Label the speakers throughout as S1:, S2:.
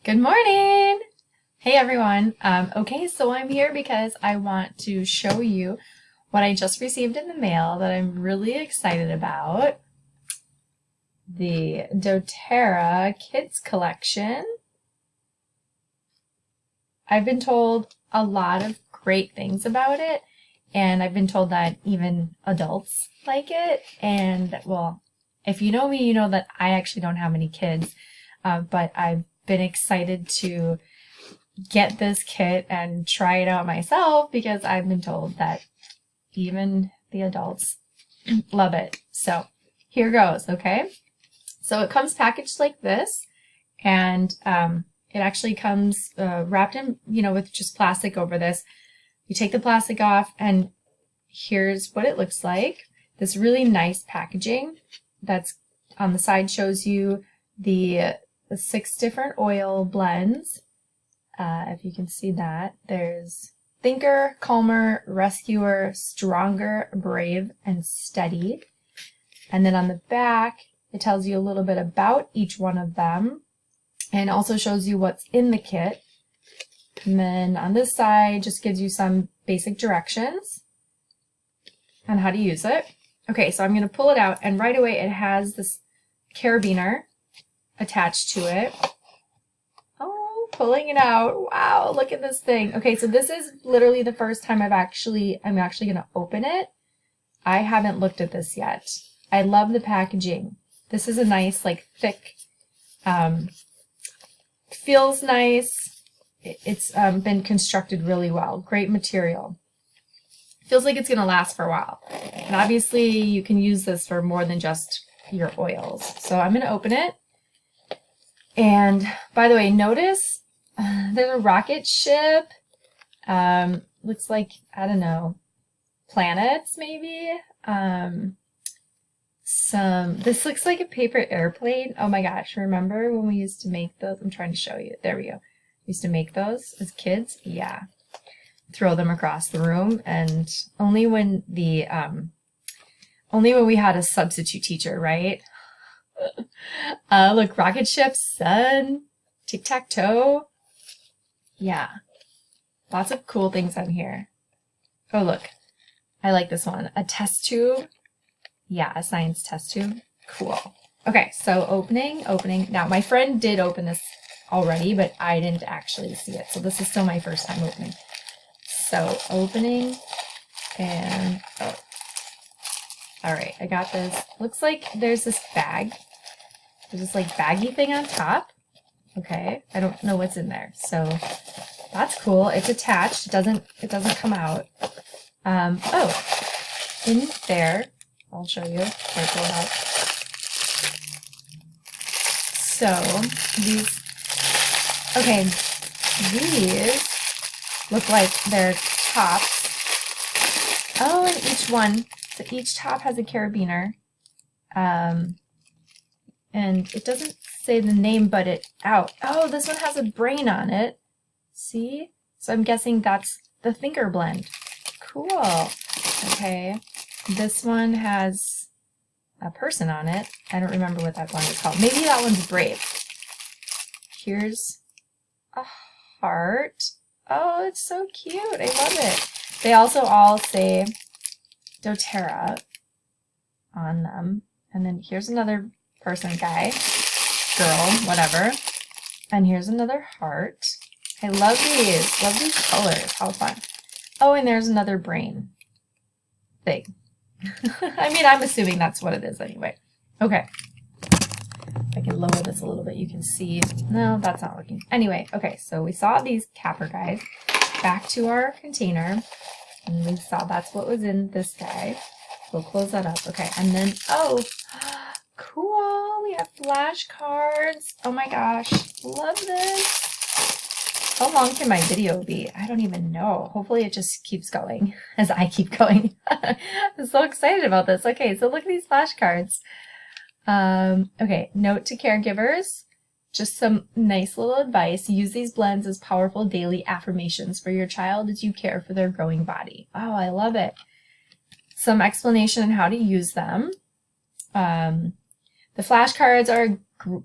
S1: Good morning! Hey everyone. Okay, so I'm here because I want to show you what I just received in the mail that I'm really excited about. The doTERRA Kids Collection. I've been told a lot of great things about it, and I've been told that even adults like it. And well, if you know me, you know that I actually don't have any kids, but I've been excited to get this kit and try it out myself because I've been told that even the adults love it. So here goes, okay? So it comes packaged like this, and it actually comes wrapped in, with just plastic over this. You take the plastic off, and here's what it looks like. This really nice packaging that's on the side shows you the 6 different oil blends. If you can see that, there's Thinker, Calmer, Rescuer, Stronger, Brave, and Steady. And then on the back, it tells you a little bit about each one of them and also shows you what's in the kit. And then on this side, just gives you some basic directions on how to use it. Okay, so I'm going to pull it out, and right away it has this carabiner attached to it. Oh, pulling it out. Wow, look at this thing. Okay, so this is literally the first time I'm actually going to open it. I haven't looked at this yet. I love the packaging. This is a nice, like, thick, feels nice. It's been constructed really well. Great material. Feels like it's going to last for a while. And obviously you can use this for more than just your oils. So I'm going to open it. And by the way, notice there's a rocket ship. Looks like, I don't know, planets maybe. This looks like a paper airplane. Oh my gosh, remember when we used to make those? I'm trying to show you. There we go. We used to make those as kids. Yeah. Throw them across the room, and only when we had a substitute teacher, right? Look, rocket ships, sun, tic-tac-toe. Yeah. Lots of cool things on here. Oh, look. I like this one. A test tube. Yeah, a science test tube. Cool. Okay, so opening. Now, my friend did open this already, but I didn't actually see it. So this is still my first time opening. So opening, and oh. All right, I got this. Looks like there's this bag. There's this like baggy thing on top. Okay, I don't know what's in there. So that's cool. It's attached. It doesn't come out. Oh, in there, I'll show you. I pull it out. So these look like they're tops. Oh, and so each top has a carabiner. And it doesn't say the name, but oh, this one has a brain on it. See? So I'm guessing that's the Thinker blend. Cool. Okay. This one has a person on it. I don't remember what that one is called. Maybe that one's Brave. Here's a heart. Oh, it's so cute. I love it. They also all say doTERRA on them. And then here's another person, guy, girl, whatever. And here's another heart. I love these. Love these colors. How fun. Oh, and there's another brain thing. I mean, I'm assuming that's what it is anyway. Okay. If I can lower this a little bit, you can see. No, that's not working. Anyway, okay, so we saw these capper guys. Back to our container. And we saw that's what was in this guy. We'll close that up. Okay, and then, oh, cool. We have flashcards. Oh my gosh, love this. How long can my video be? I don't even know. Hopefully it just keeps going as I keep going. I'm so excited about this. Okay, so look at these flashcards. Okay, note to caregivers. Just some nice little advice. Use these blends as powerful daily affirmations for your child as you care for their growing body. Oh, I love it. Some explanation on how to use them. The flashcards are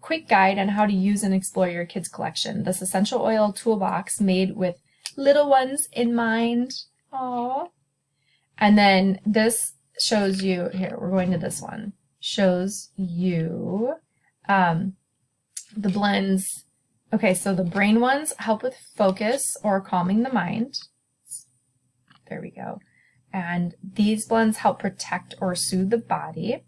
S1: quick guide on how to use and explore your kids' collection. This essential oil toolbox made with little ones in mind. Aww. And then this shows you, here, we're going to this one, shows you the blends. Okay, so the brain ones help with focus or calming the mind. There we go. And these blends help protect or soothe the body.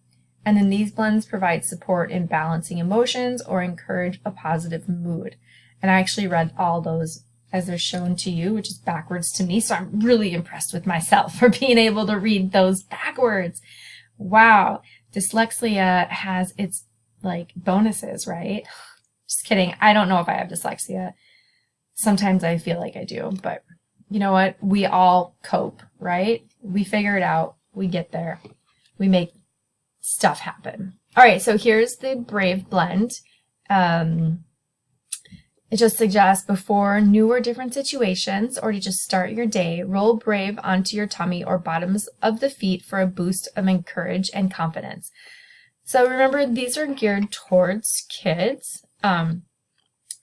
S1: And then these blends provide support in balancing emotions or encourage a positive mood. And I actually read all those as they're shown to you, which is backwards to me. So I'm really impressed with myself for being able to read those backwards. Wow. Dyslexia has its like bonuses, right? Just kidding. I don't know if I have dyslexia. Sometimes I feel like I do, but you know what? We all cope, right? We figure it out. We get there. We make stuff happen. All right, so here's the Brave blend. It just suggests before new or different situations or to just start your day, roll Brave onto your tummy or bottoms of the feet for a boost of encourage and confidence. So remember, these are geared towards kids.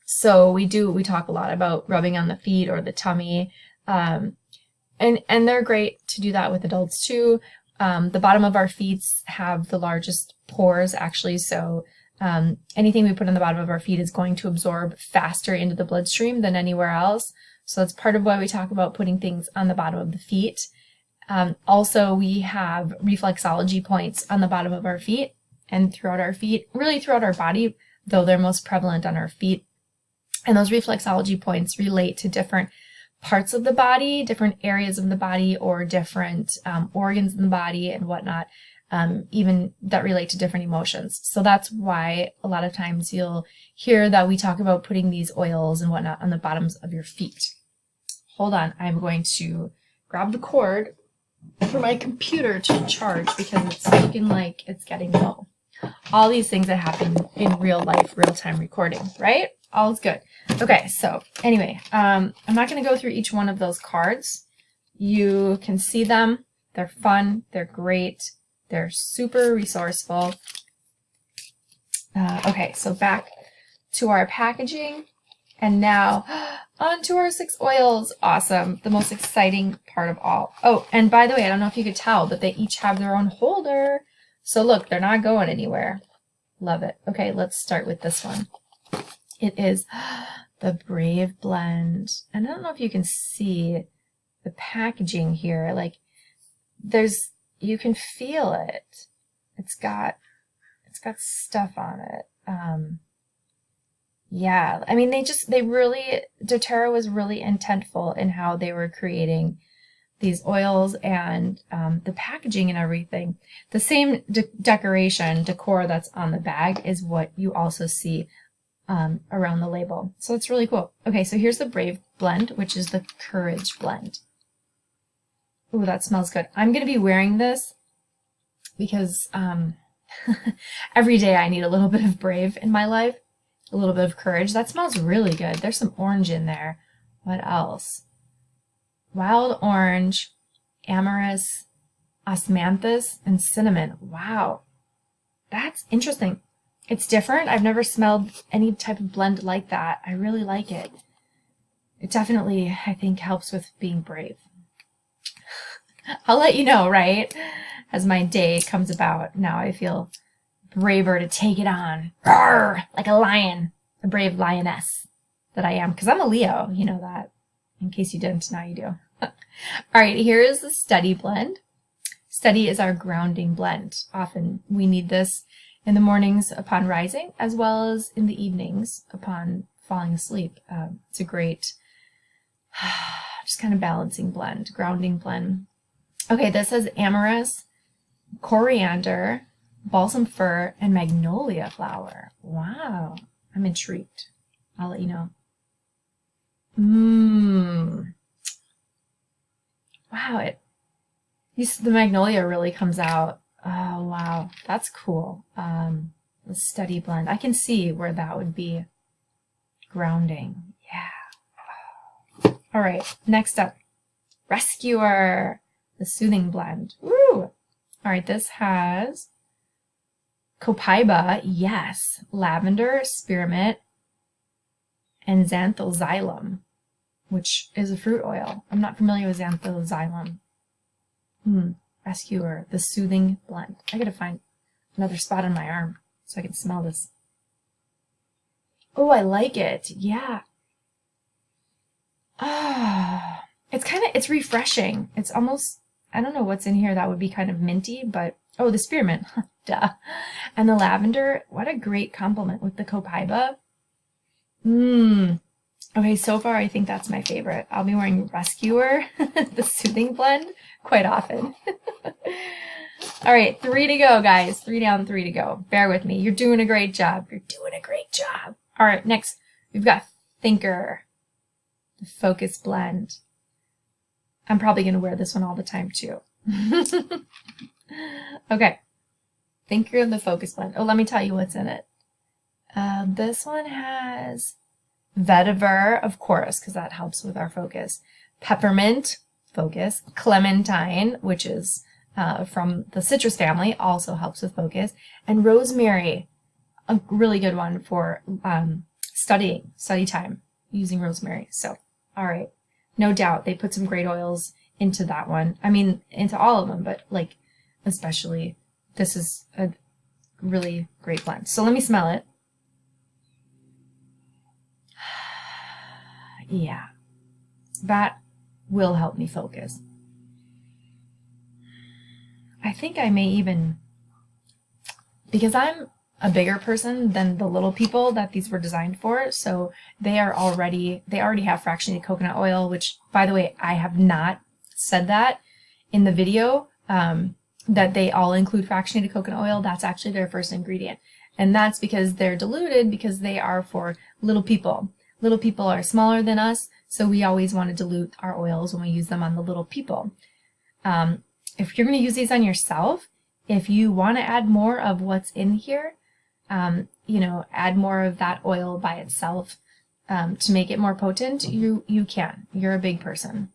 S1: So we talk a lot about rubbing on the feet or the tummy. And they're great to do that with adults too. The bottom of our feet have the largest pores actually, so anything we put on the bottom of our feet is going to absorb faster into the bloodstream than anywhere else. So that's part of why we talk about putting things on the bottom of the feet. Also, we have reflexology points on the bottom of our feet and throughout our feet, really throughout our body, though they're most prevalent on our feet. And those reflexology points relate to different parts of the body, different areas of the body, or different organs in the body and whatnot, even that relate to different emotions. So that's why a lot of times you'll hear that we talk about putting these oils and whatnot on the bottoms of your feet. Hold on, I'm going to grab the cord for my computer to charge because it's looking like it's getting low. All these things that happen in real life, real-time recording, right? All is good. Okay, so anyway, I'm not going to go through each one of those cards. You can see them. They're fun. They're great. They're super resourceful. Okay, so back to our packaging. And now on to our 6 oils. Awesome. The most exciting part of all. Oh, and by the way, I don't know if you could tell, but they each have their own holder. So look, they're not going anywhere. Love it. Okay, let's start with this one. It is the Brave blend. And I don't know if you can see the packaging here. Like you can feel it. It's got stuff on it. Yeah, I mean, doTERRA was really intentful in how they were creating these oils and the packaging and everything. The same decor that's on the bag is what you also see around the label. So it's really cool. Okay, so here's the Brave blend, which is the Courage blend. Ooh, that smells good. I'm going to be wearing this because every day I need a little bit of Brave in my life, a little bit of Courage. That smells really good. There's some orange in there. What else? Wild orange, amorous, osmanthus, and cinnamon. Wow, that's interesting. It's different. I've never smelled any type of blend like that. I really like it. It definitely, I think, helps with being brave. I'll let you know, right? As my day comes about. Now I feel braver to take it on. Roar! Like a lion. A brave lioness that I am. Because I'm a Leo. You know that. In case you didn't, now you do. All right, here is the Steady blend. Steady is our grounding blend. Often we need this in the mornings upon rising, as well as in the evenings upon falling asleep. It's a great, just kind of balancing blend, grounding blend. Okay, this has amorous, coriander, balsam fir, and magnolia flower. Wow, I'm intrigued. I'll let you know. Wow, the magnolia really comes out. Oh, wow, that's cool. The Steady blend. I can see where that would be grounding. Yeah. All right, next up, Rescuer, the Soothing blend. Woo! All right, this has Copaiba, yes. Lavender, spearmint, and xanthoxylum, which is a fruit oil. I'm not familiar with xanthoxylum. Rescuer, the soothing blend. I gotta find another spot on my arm so I can smell this. Oh, I like it. Yeah. Ah, it's refreshing. It's almost, I don't know what's in here that would be kind of minty, but, oh, the spearmint. Duh. And the lavender, what a great compliment with the copaiba. Okay, so far I think that's my favorite. I'll be wearing Rescuer, the soothing blend, quite often. All right, 3 to go, guys. 3 down, 3 to go. Bear with me. You're doing a great job. You're doing a great job. All right, next we've got Thinker, the Focus Blend. I'm probably going to wear this one all the time too. Okay, Thinker, the Focus Blend. Oh, let me tell you what's in it. This one has vetiver, of course, because that helps with our focus. Peppermint, focus. Clementine, which is from the citrus family, also helps with focus. And rosemary, a really good one for study time, using rosemary. So, all right. No doubt they put some great oils into that one. I mean, into all of them, but like, especially, this is a really great blend. So let me smell it. Yeah, that will help me focus. I think I may even, because I'm a bigger person than the little people that these were designed for, so they already have fractionated coconut oil, which, by the way, I have not said that in the video, that they all include fractionated coconut oil. That's actually their first ingredient. And that's because they're diluted, because they are for little people. Little people are smaller than us, so we always want to dilute our oils when we use them on the little people. If you're going to use these on yourself, if you want to add more of what's in here, add more of that oil by itself to make it more potent, you can. You're a big person.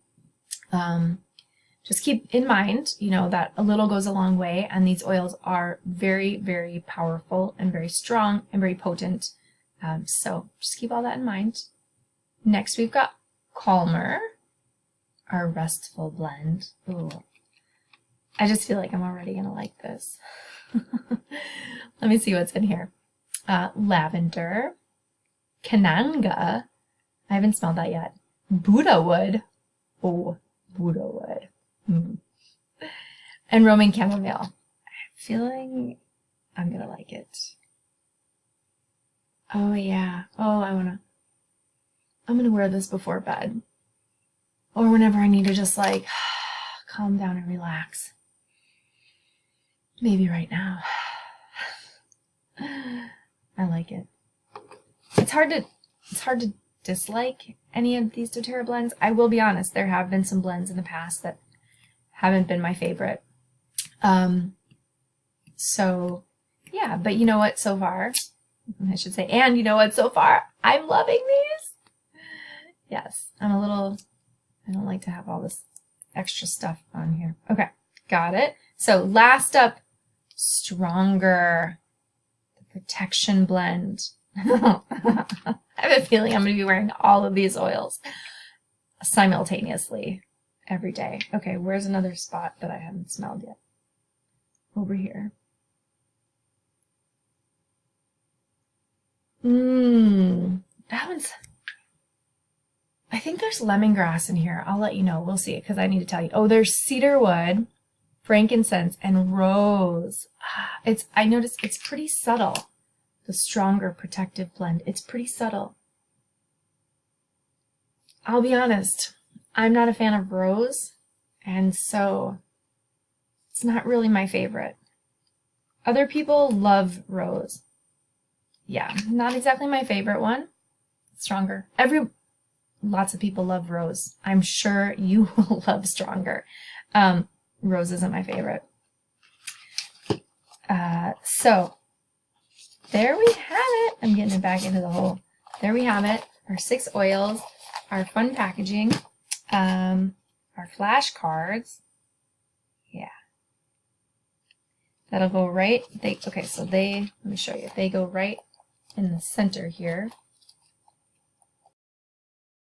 S1: Just keep in mind, that a little goes a long way, and these oils are very, very powerful and very strong and very potent. So just keep all that in mind. Next, we've got Calmer, our restful blend. Ooh. I just feel like I'm already going to like this. Let me see what's in here. Lavender, Kananga. I haven't smelled that yet. Buddha wood. Oh, Buddha wood. And Roman chamomile. I'm feeling I'm going to like it. Oh yeah. Oh, I'm gonna wear this before bed. Or whenever I need to just like calm down and relax. Maybe right now. I like it. It's hard to dislike any of these doTERRA blends. I will be honest, there have been some blends in the past that haven't been my favorite. So yeah, but you know what, so far, I should say, and you know what, so far, I'm loving these. Yes, I don't like to have all this extra stuff on here. Okay, got it. So last up, Stronger, the Protection Blend. I have a feeling I'm going to be wearing all of these oils simultaneously every day. Okay, where's another spot that I haven't smelled yet? Over here. That one's, I think there's lemongrass in here. I'll let you know. We'll see, because I need to tell you. Oh, there's cedarwood, frankincense, and rose. I noticed it's pretty subtle. The Stronger Protective Blend. It's pretty subtle. I'll be honest, I'm not a fan of rose, and so it's not really my favorite. Other people love rose. Yeah, not exactly my favorite one. Stronger. Lots of people love rose. I'm sure you will love Stronger. Rose isn't my favorite. So there we have it. I'm getting it back into the hole. There we have it. Our 6 oils, our fun packaging, our flashcards. Yeah. That'll go right, okay, so let me show you. They go right in the center here.